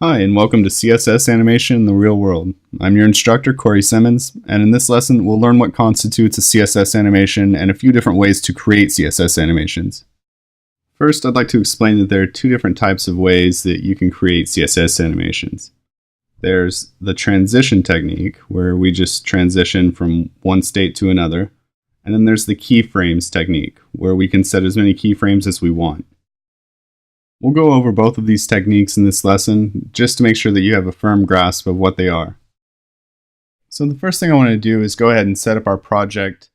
Hi, and welcome to CSS Animation in the Real World. I'm your instructor, Corey Simmons, and in this lesson, we'll learn what constitutes a CSS animation and a few different ways to create CSS animations. First, I'd like to explain that there are two different types of ways that you can create CSS animations. There's the transition technique, where we just transition from one state to another, and then there's the keyframes technique, where we can set as many keyframes as we want. We'll go over both of these techniques in this lesson just to make sure that you have a firm grasp of what they are. So the first thing I want to do is go ahead and set up our project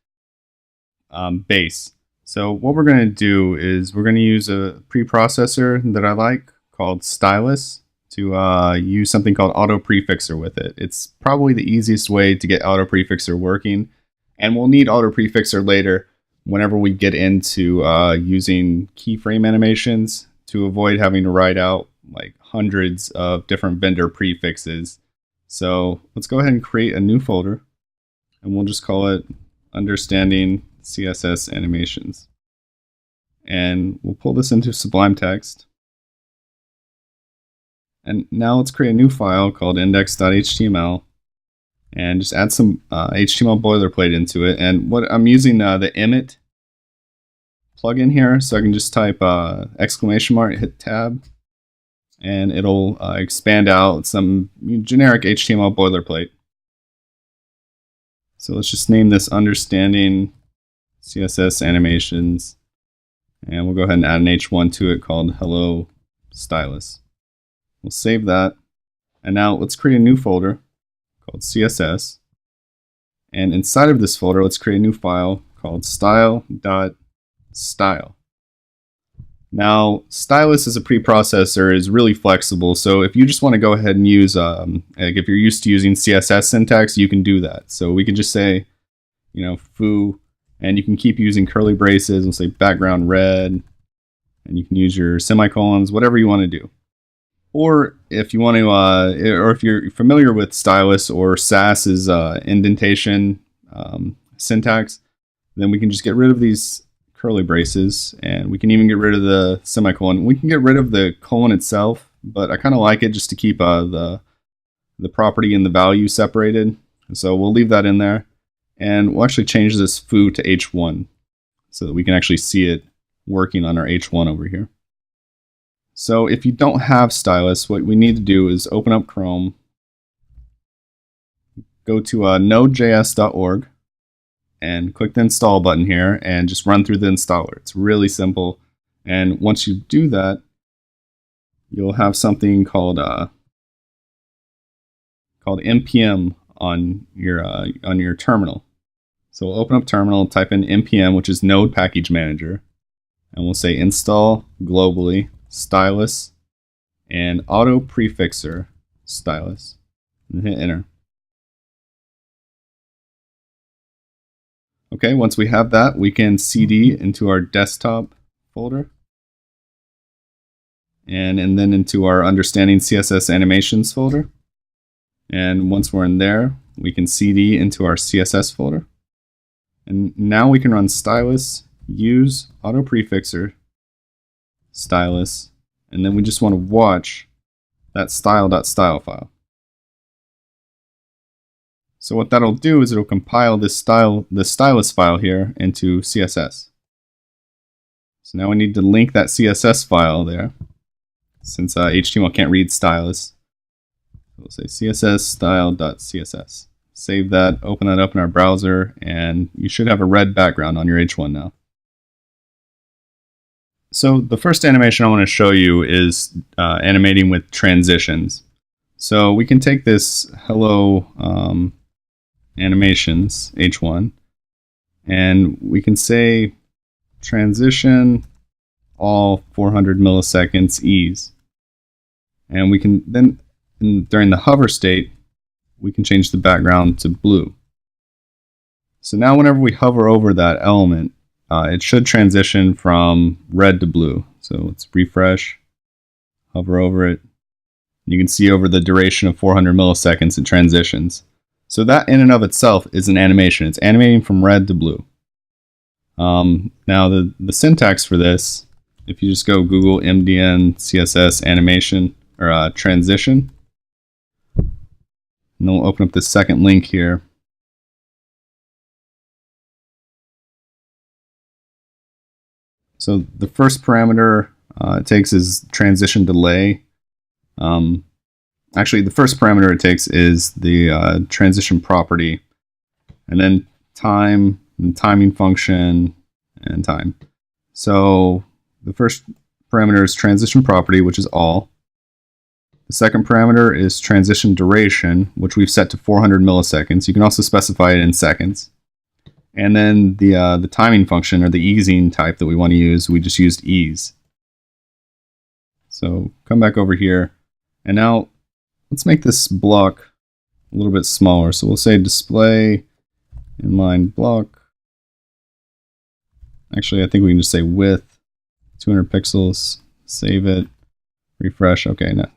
base. So what we're going to do is we're going to use a preprocessor that I like called Stylus to use something called Auto Prefixer with it. It's probably the easiest way to get Auto Prefixer working, and we'll need Auto Prefixer later whenever we get into using keyframe animations, to avoid having to write out like hundreds of different vendor prefixes. So let's go ahead and create a new folder, and we'll just call it Understanding CSS Animations. And we'll pull this into Sublime Text. And now let's create a new file called index.html and just add some HTML boilerplate into it. And what I'm using the emit plugin here, so I can just type exclamation mark, hit tab, and it'll expand out some generic HTML boilerplate. So let's just name this Understanding CSS Animations, and we'll go ahead and add an H1 to it called Hello Stylus. We'll save that, and now let's create a new folder called CSS, and inside of this folder let's create a new file called style.style. Now, Stylus as a preprocessor is really flexible, so if you just want to go ahead and use, like if you're used to using CSS syntax, you can do that. So we can just say, foo, and you can keep using curly braces and say background red, and you can use your semicolons, whatever you want to do. Or if you want to, or if you're familiar with Stylus or Sass's indentation syntax, then we can just get rid of these curly braces, and we can even get rid of the semicolon. We can get rid of the colon itself, but I kind of like it just to keep the property and the value separated. So we'll leave that in there, and we'll actually change this foo to H1 so that we can actually see it working on our H1 over here. So if you don't have Stylus, what we need to do is open up Chrome, go to node.js.org, and click the install button here and just run through the installer. It's really simple. And once you do that, you'll have something called npm on your terminal. So we'll open up terminal, type in npm, which is Node Package Manager, and we'll say install globally Stylus and Auto Prefixer Stylus, and hit enter. Okay, once we have that, we can cd into our desktop folder, and then into our Understanding CSS Animations folder. And once we're in there, we can cd into our CSS folder. And now we can run Stylus, use Auto Prefixer Stylus, and then we just want to watch that style.style file. So what that'll do is it'll compile this stylus file here into CSS. So now we need to link that CSS file there, since HTML can't read stylus. We'll say css style.css. Save that, open that up in our browser, and you should have a red background on your H1 now. So the first animation I want to show you is animating with transitions. So we can take this hello animations H1, and we can say transition all 400 milliseconds ease, and we can then during the hover state we can change the background to blue. So now whenever we hover over that element, it should transition from red to blue. So let's refresh, hover over it. You can see over the duration of 400 milliseconds it transitions. So that in and of itself is an animation. It's animating from red to blue. Now the syntax for this, if you just go Google MDN CSS animation, or transition. And then we'll open up this second link here. So the first parameter it takes is transition delay. Actually, the first parameter it takes is the transition property, and then time, and timing function, and time. So the first parameter is transition property, which is all. The second parameter is transition duration, which we've set to 400 milliseconds. You can also specify it in seconds. And then the timing function, or the easing type that we want to use, we just used ease. So come back over here, and now let's make this block a little bit smaller. So we'll say display inline block. Actually, I think we can just say width 200 pixels. Save it, refresh. Okay, now.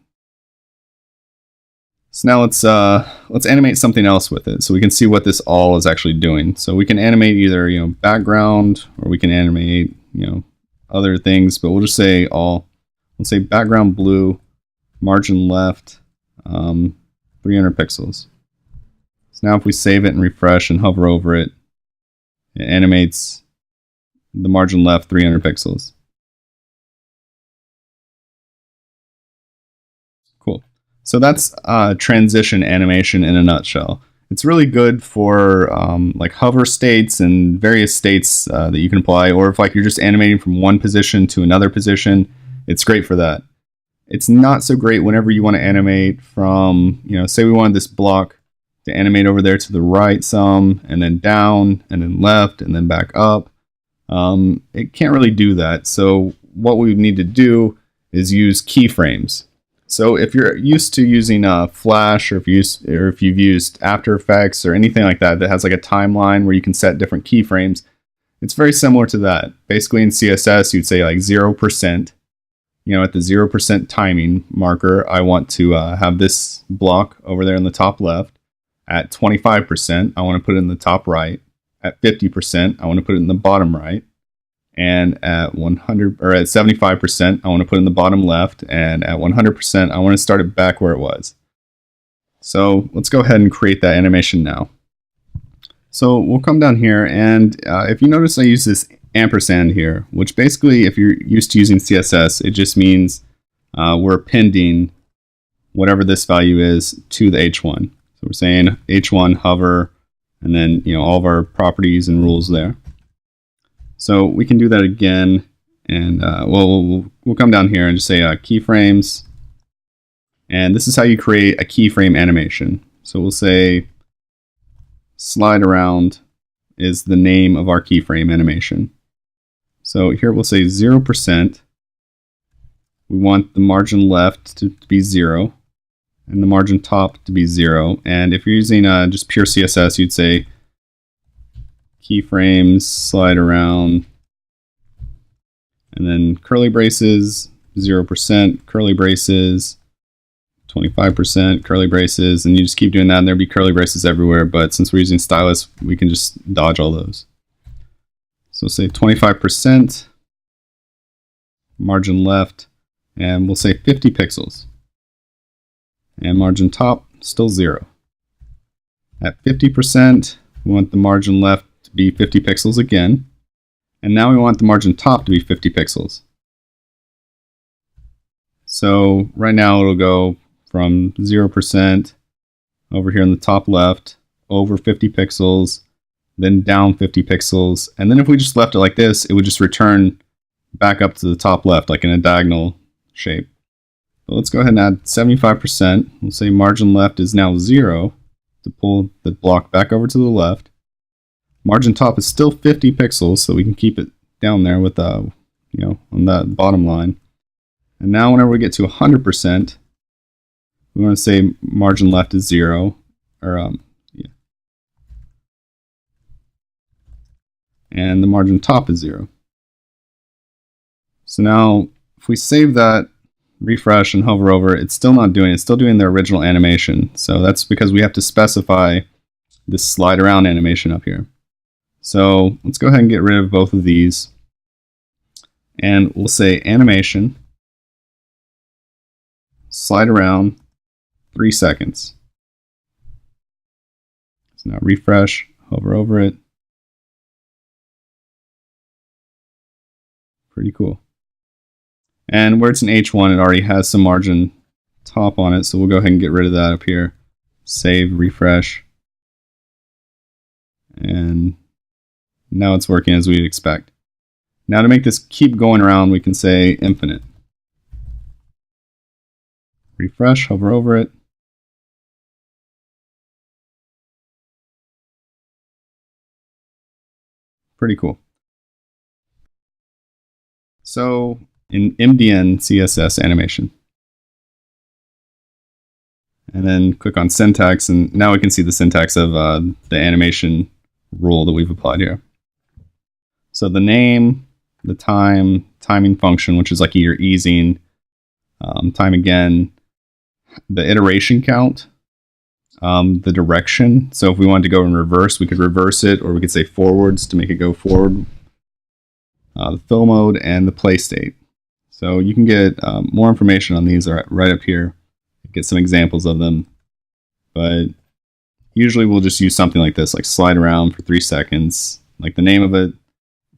So now let's animate something else with it, so we can see what this all is actually doing. So we can animate either background, or we can animate other things, but we'll just say all. We'll say background blue, margin left, 300 pixels. So now if we save it and refresh and hover over it, it animates the margin left 300 pixels. Cool. So that's transition animation in a nutshell. It's really good for like hover states and various states that you can apply, or if you're just animating from one position to another position, it's great for that. It's not so great whenever you want to animate from, say we wanted this block to animate over there to the right some, and then down, and then left, and then back up. It can't really do that. So what we need to do is use keyframes. So if you're used to using Flash, or if you've used After Effects or anything like that has like a timeline where you can set different keyframes, it's very similar to that. Basically in CSS, you'd say like 0%. At the 0% timing marker, I want to have this block over there in the top left. At 25%, I want to put it in the top right. At 50%, I want to put it in the bottom right. And at 100 or at 75%, I want to put it in the bottom left. And at 100%, I want to start it back where it was. So let's go ahead and create that animation now. So we'll come down here, and if you notice, I use this ampersand here, which basically, if you're used to using CSS, it just means we're appending whatever this value is to the H1. So we're saying H1 hover, and then all of our properties and rules there. So we can do that again, and we'll come down here and just say keyframes, and this is how you create a keyframe animation. So we'll say slide around is the name of our keyframe animation. So here we'll say 0%. We want the margin left to be 0 and the margin top to be 0. And if you're using just pure CSS, you'd say keyframes slide around, and then curly braces 0%, curly braces 25%, curly braces, and you just keep doing that, and there'll be curly braces everywhere, but since we're using stylus, we can just dodge all those. So say 25%, margin left, and we'll say 50 pixels. And margin top, still 0. At 50%, we want the margin left to be 50 pixels again, and now we want the margin top to be 50 pixels. So right now it'll go from 0% over here in the top left, over 50 pixels, then down 50 pixels. And then if we just left it like this, it would just return back up to the top left, like in a diagonal shape. But let's go ahead and add 75%. We'll say margin left is now 0 to pull the block back over to the left. Margin top is still 50 pixels, so we can keep it down there with, on that bottom line. And now whenever we get to 100%, we want to say margin left is 0, or and the margin top is 0. So now if we save that, refresh and hover over, it's still not doing it. It's still doing the original animation. So that's because we have to specify this slide around animation up here. So let's go ahead and get rid of both of these. And we'll say animation slide around 3 seconds. So now refresh, hover over it. Pretty cool. And where it's an H1, it already has some margin top on it, so we'll go ahead and get rid of that up here. Save, refresh. And now it's working as we'd expect. Now to make this keep going around, we can say infinite. Refresh, hover over it. Pretty cool. So in MDN CSS animation, and then click on syntax, and now we can see the syntax of the animation rule that we've applied here. So the name, the time, timing function, which is like your easing, time again, the iteration count, the direction. So if we wanted to go in reverse, we could reverse it, or we could say forwards to make it go forward. The fill mode and the play state. So you can get more information on these right up here. Get some examples of them. But usually we'll just use something like this, like slide around for 3 seconds, like the name of it,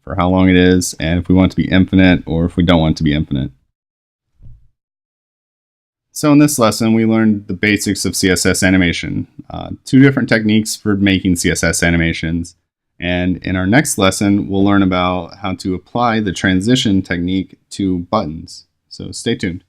for how long it is, and if we want it to be infinite or if we don't want it to be infinite. So in this lesson, we learned the basics of CSS animation, 2 different techniques for making CSS animations. And in our next lesson, we'll learn about how to apply the transition technique to buttons. So stay tuned.